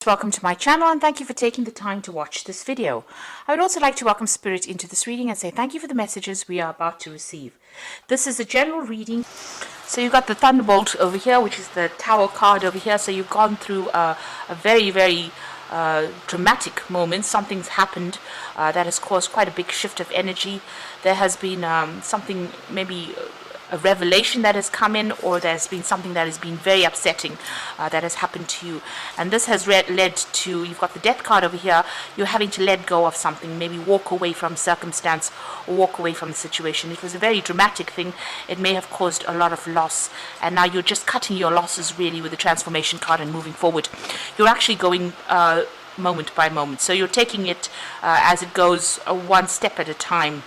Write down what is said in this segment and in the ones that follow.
Welcome to my channel and thank you for taking the time to watch this video. I would also like to welcome Spirit into this reading and say thank you for the messages we are about to receive. This is a general reading. So you've got the Thunderbolt over here, which is the Tower card over here. So you've gone through a very dramatic moment. Something's happened that has caused quite a big shift of energy. There has been something, maybe a revelation that has come in, or there's been something that has been very upsetting that has happened to you, and this has led to, you've got the Death card over here, you're having to let go of something, maybe walk away from circumstance or walk away from the situation. It was a very dramatic thing. It may have caused a lot of loss, and now you're just cutting your losses really with the Transformation card and moving forward. You're actually going moment by moment, so you're taking it as it goes, one step at a time.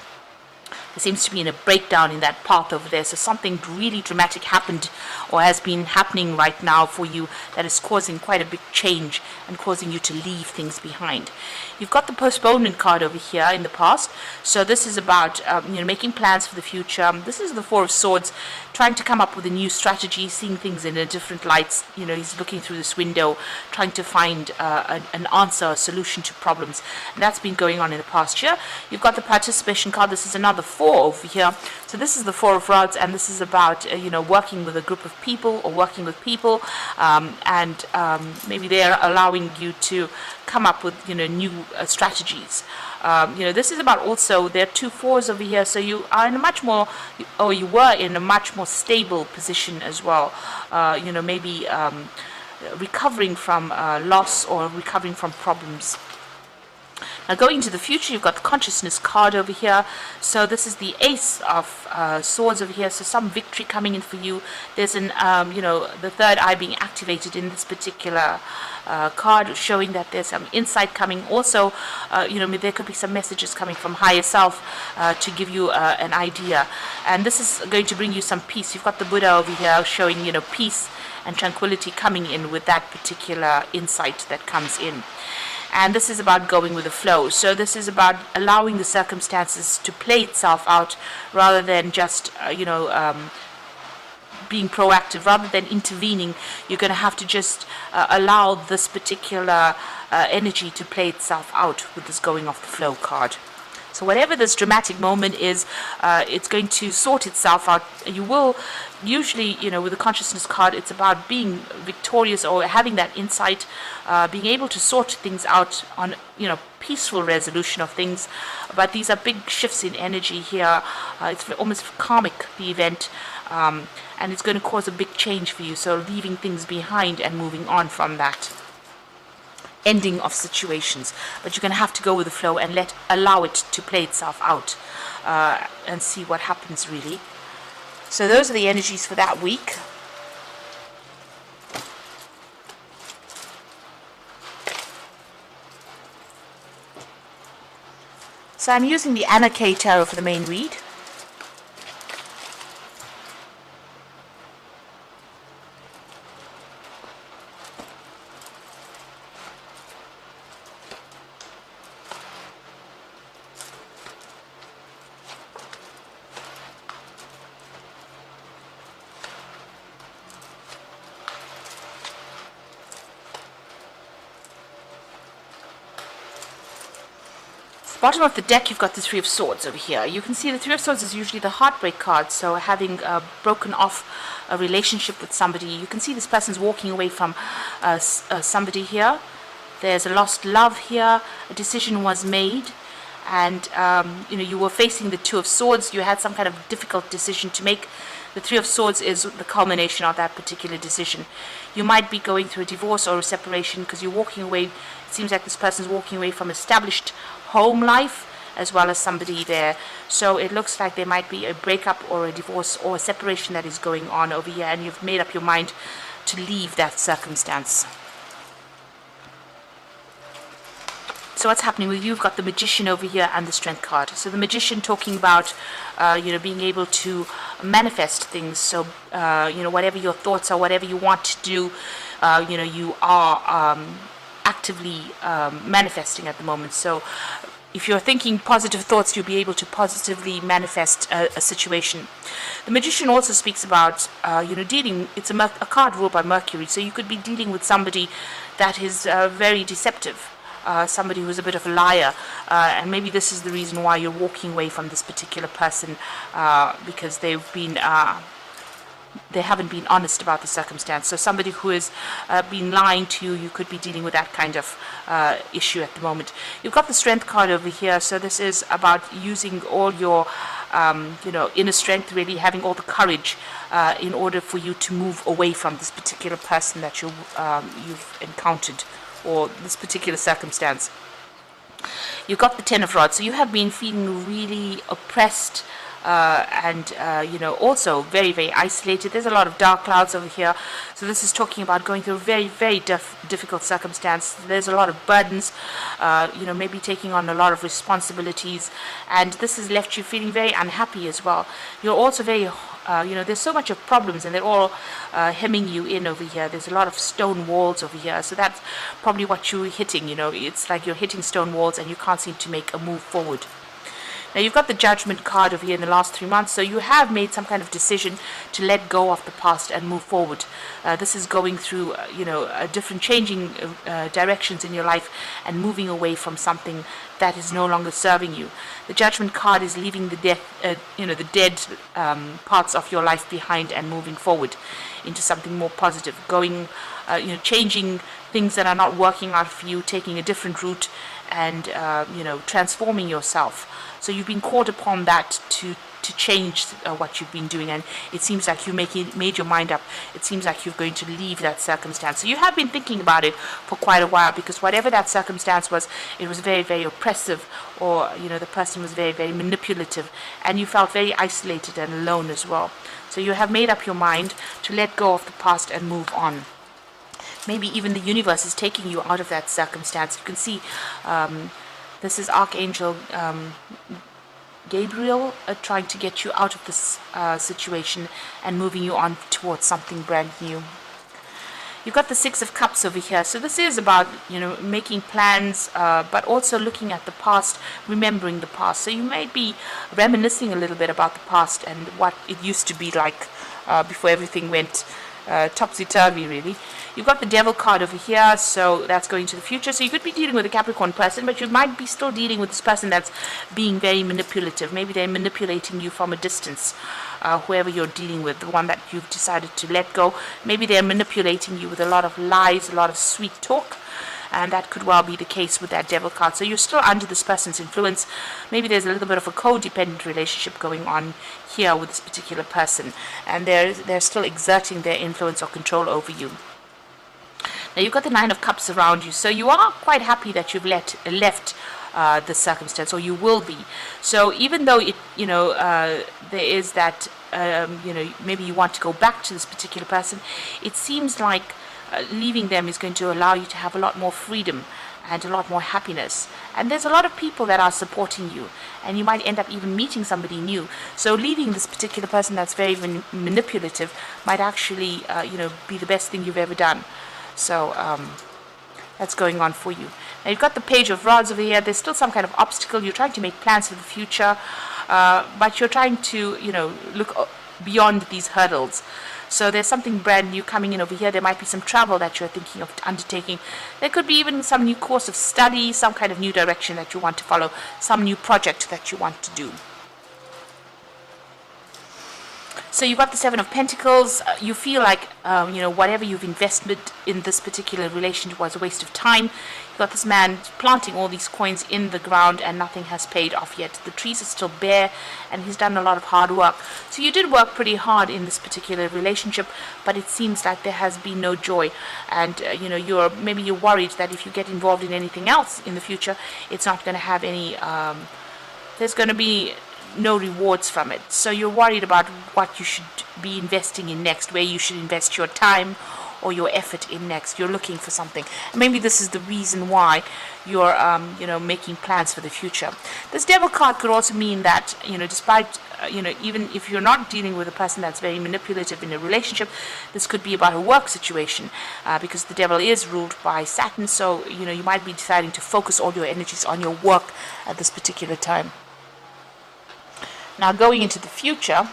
There seems to be a breakdown in that path over there. So something really dramatic happened or has been happening right now for you that is causing quite a big change and causing you to leave things behind. You've got the Postponement card over here in the past. So this is about making plans for the future. This is the Four of Swords, trying to come up with a new strategy, seeing things in a different light. He's looking through this window, trying to find an answer, a solution to problems. And that's been going on in the past year. You've got the Participation card. This is another Four over here. So this is the Four of Rods, and this is about working with a group of people or working with people, and maybe they're allowing you to come up with new strategies. This is about, also there are two fours over here, so you are in a much more, or you were in a much more stable position as well. Maybe recovering from loss or recovering from problems. Now going into the future, you've got the Consciousness card over here. So this is the Ace of Swords over here. So some victory coming in for you. There's an, the third eye being activated in this particular card, showing that there's some insight coming. Also, there could be some messages coming from higher self to give you an idea. And this is going to bring you some peace. You've got the Buddha over here showing, peace and tranquility coming in with that particular insight that comes in. And this is about going with the flow. So this is about allowing the circumstances to play itself out rather than just, being proactive. Rather than intervening, you're going to have to just allow this particular energy to play itself out with this going off the flow card. So whatever this dramatic moment is, it's going to sort itself out. You will usually, with the Consciousness card, it's about being victorious or having that insight, being able to sort things out on, peaceful resolution of things. But these are big shifts in energy here. It's almost karmic, the event, and it's going to cause a big change for you. So leaving things behind and moving on from that ending of situations, but you're going to have to go with the flow and allow it to play itself out and see what happens really. So those are the energies for that week. So I'm using the Anna K Tarot for the main read. Bottom of the deck, you've got the Three of Swords over here. You can see the Three of Swords is usually the heartbreak card, so having broken off a relationship with somebody. You can see this person's walking away from somebody here. There's a lost love here. A decision was made, and you were facing the Two of Swords. You had some kind of difficult decision to make. The Three of Swords is the culmination of that particular decision. You might be going through a divorce or a separation because you're walking away. It seems like this person's walking away from established home life as well as somebody there. So it looks like there might be a breakup or a divorce or a separation that is going on over here, and you've made up your mind to leave that circumstance. So what's happening with you? You've got the Magician over here and the Strength card. So the Magician talking about being able to manifest things. So whatever your thoughts are, whatever you want to do, you are actively manifesting at the moment. So if you're thinking positive thoughts, you'll be able to positively manifest a situation. The Magician also speaks about, dealing. It's a card ruled by Mercury, so you could be dealing with somebody that is very deceptive, somebody who's a bit of a liar, and maybe this is the reason why you're walking away from this particular person, because they haven't been honest about the circumstance. So somebody who has been lying to you, you could be dealing with that kind of issue at the moment. You've got the Strength card over here, so this is about using all your inner strength, really having all the courage in order for you to move away from this particular person that you've encountered, or this particular circumstance. You've got the Ten of Rods, so you have been feeling really oppressed, and also very, very isolated. There's a lot of dark clouds over here, so this is talking about going through a very, very difficult circumstance. There's a lot of burdens, maybe taking on a lot of responsibilities, and this has left you feeling very unhappy as well. You're also very there's so much of problems, and they're all hemming you in over here. There's a lot of stone walls over here, so that's probably what you're hitting. It's like you're hitting stone walls and you can't seem to make a move forward. Now you've got the Judgment card over here in the last 3 months, so you have made some kind of decision to let go of the past and move forward. This is going through, different changing directions in your life and moving away from something that is no longer serving you. The Judgment card is leaving the dead parts of your life behind and moving forward into something more positive, going, changing things that are not working out for you, taking a different route, and transforming yourself. So you've been called upon that to change what you've been doing, and it seems like you made your mind up. It seems like you're going to leave that circumstance. So you have been thinking about it for quite a while, because whatever that circumstance was, it was very, very oppressive, or the person was very, very manipulative, and you felt very isolated and alone as well. So you have made up your mind to let go of the past and move on. Maybe even the universe is taking you out of that circumstance. You can see this is Archangel Gabriel trying to get you out of this situation and moving you on towards something brand new. You've got the Six of Cups over here. So this is about, making plans, but also looking at the past, remembering the past. So you might be reminiscing a little bit about the past and what it used to be like before everything went topsy-turvy, really. You've got the Devil card over here, so that's going to the future. So you could be dealing with a Capricorn person, but you might be still dealing with this person that's being very manipulative. Maybe they're manipulating you from a distance, whoever you're dealing with, the one that you've decided to let go. Maybe they're manipulating you with a lot of lies, a lot of sweet talk, and that could well be the case with that Devil card. So you're still under this person's influence. Maybe there's a little bit of a codependent relationship going on here with this particular person, and they're still exerting their influence or control over you. Now you've got the Nine of Cups around you, so you are quite happy that you've left the circumstance, or you will be. So even though there is that maybe you want to go back to this particular person, it seems like leaving them is going to allow you to have a lot more freedom and a lot more happiness. And there's a lot of people that are supporting you, and you might end up even meeting somebody new. So leaving this particular person that's very manipulative might actually be the best thing you've ever done. So that's going on for you. Now you've got the Page of Rods over here. There's still some kind of obstacle. You're trying to make plans for the future, but you're trying to look beyond these hurdles. So there's something brand new coming in over here. There might be some travel that you're thinking of undertaking. There could be even some new course of study, some kind of new direction that you want to follow, some new project that you want to do. So you've got the Seven of Pentacles. You feel like, whatever you've invested in this particular relationship was a waste of time. You've got this man planting all these coins in the ground and nothing has paid off yet. The trees are still bare and he's done a lot of hard work. So you did work pretty hard in this particular relationship, but it seems like there has been no joy. And, you're worried that if you get involved in anything else in the future, it's not going to have any, there's going to be no rewards from it. So you're worried about what you should be investing in next, where you should invest your time, or your effort in next. You're looking for something. Maybe this is the reason why you're making plans for the future. This devil card could also mean that, despite even if you're not dealing with a person that's very manipulative in a relationship, this could be about a work situation, because the devil is ruled by Saturn. So you might be deciding to focus all your energies on your work at this particular time. Now, going into the future,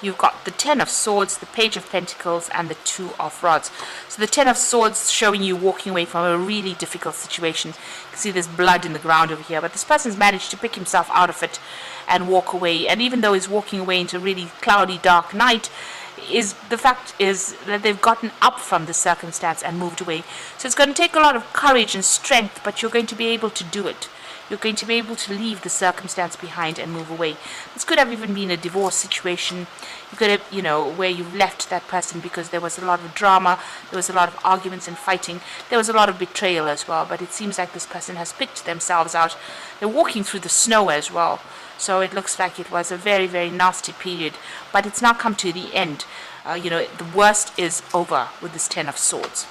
you've got the Ten of Swords, the Page of Pentacles, and the Two of Rods. So the Ten of Swords showing you walking away from a really difficult situation. You can see there's blood in the ground over here, but this person's managed to pick himself out of it and walk away. And even though he's walking away into a really cloudy, dark night, the fact is that they've gotten up from the circumstance and moved away. So it's going to take a lot of courage and strength, but you're going to be able to do it. You're going to be able to leave the circumstance behind and move away. This could have even been a divorce situation. You could have, where you've left that person because there was a lot of drama, there was a lot of arguments and fighting, there was a lot of betrayal as well. But it seems like this person has picked themselves out. They're walking through the snow as well. So it looks like it was a very, very nasty period. But it's now come to the end. The worst is over with this Ten of Swords.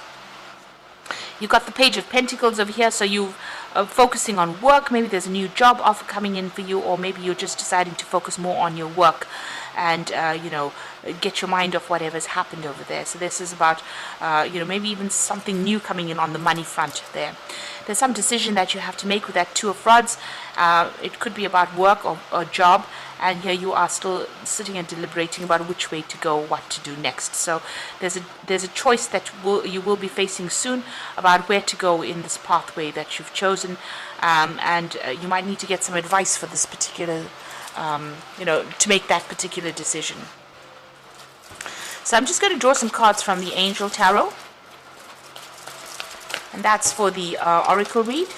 You've got the Page of Pentacles over here, so you are focusing on work. Maybe there's a new job offer coming in for you, or maybe you're just deciding to focus more on your work and, get your mind off whatever's happened over there. So this is about, maybe even something new coming in on the money front there. There's some decision that you have to make with that Two of Rods. It could be about work or job. And here you are still sitting and deliberating about which way to go, what to do next. So there's a choice that you will be facing soon about where to go in this pathway that you've chosen, and you might need to get some advice for this particular, to make that particular decision. So I'm just going to draw some cards from the Angel Tarot, and that's for the Oracle read.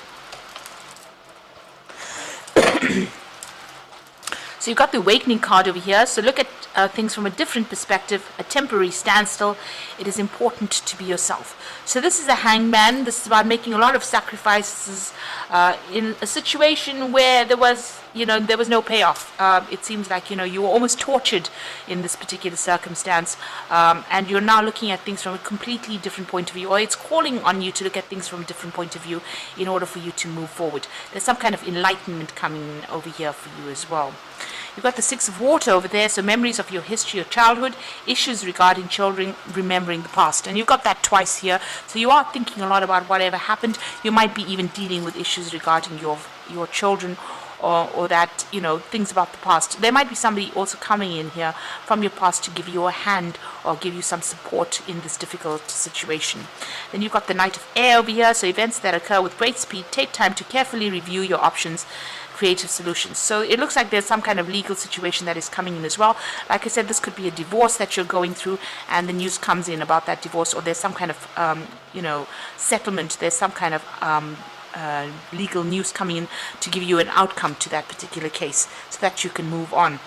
So you've got the Awakening card over here. So look at things from a different perspective, a temporary standstill. It is important to be yourself. So this is a hangman. This is about making a lot of sacrifices in a situation where there was no payoff. It seems like, you were almost tortured in this particular circumstance, and you're now looking at things from a completely different point of view, or it's calling on you to look at things from a different point of view in order for you to move forward. There's some kind of enlightenment coming over here for you as well. You've got the Six of Water over there, so memories of your history, your childhood, issues regarding children, remembering the past. And you've got that twice here, so you are thinking a lot about whatever happened. You might be even dealing with issues regarding your children, or that, things about the past. There might be somebody also coming in here from your past to give you a hand or give you some support in this difficult situation. Then you've got the Knight of Air over here, so events that occur with great speed. Take time to carefully review your options, creative solutions. So it looks like there's some kind of legal situation that is coming in as well. Like I said, this could be a divorce that you're going through, and the news comes in about that divorce, or there's some kind of settlement. There's some kind of legal news coming in to give you an outcome to that particular case so that you can move on.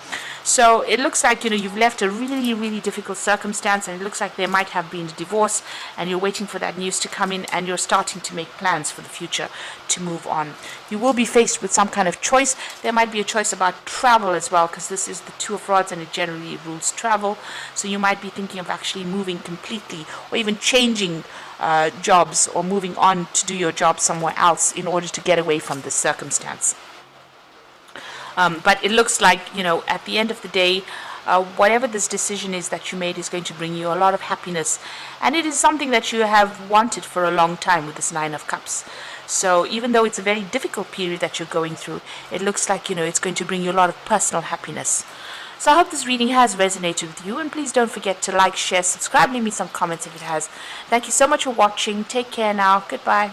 So it looks like you've left a really, really difficult circumstance, and it looks like there might have been a divorce, and you're waiting for that news to come in, and you're starting to make plans for the future to move on. You will be faced with some kind of choice. There might be a choice about travel as well, because this is the Two of Rods and it generally rules travel. So you might be thinking of actually moving completely, or even changing jobs, or moving on to do your job somewhere else in order to get away from this circumstance. But it looks like, at the end of the day, whatever this decision is that you made is going to bring you a lot of happiness. And it is something that you have wanted for a long time with this Nine of Cups. So even though it's a very difficult period that you're going through, it looks like, it's going to bring you a lot of personal happiness. So I hope this reading has resonated with you, and please don't forget to like, share, subscribe, leave me some comments if it has. Thank you so much for watching. Take care now. Goodbye.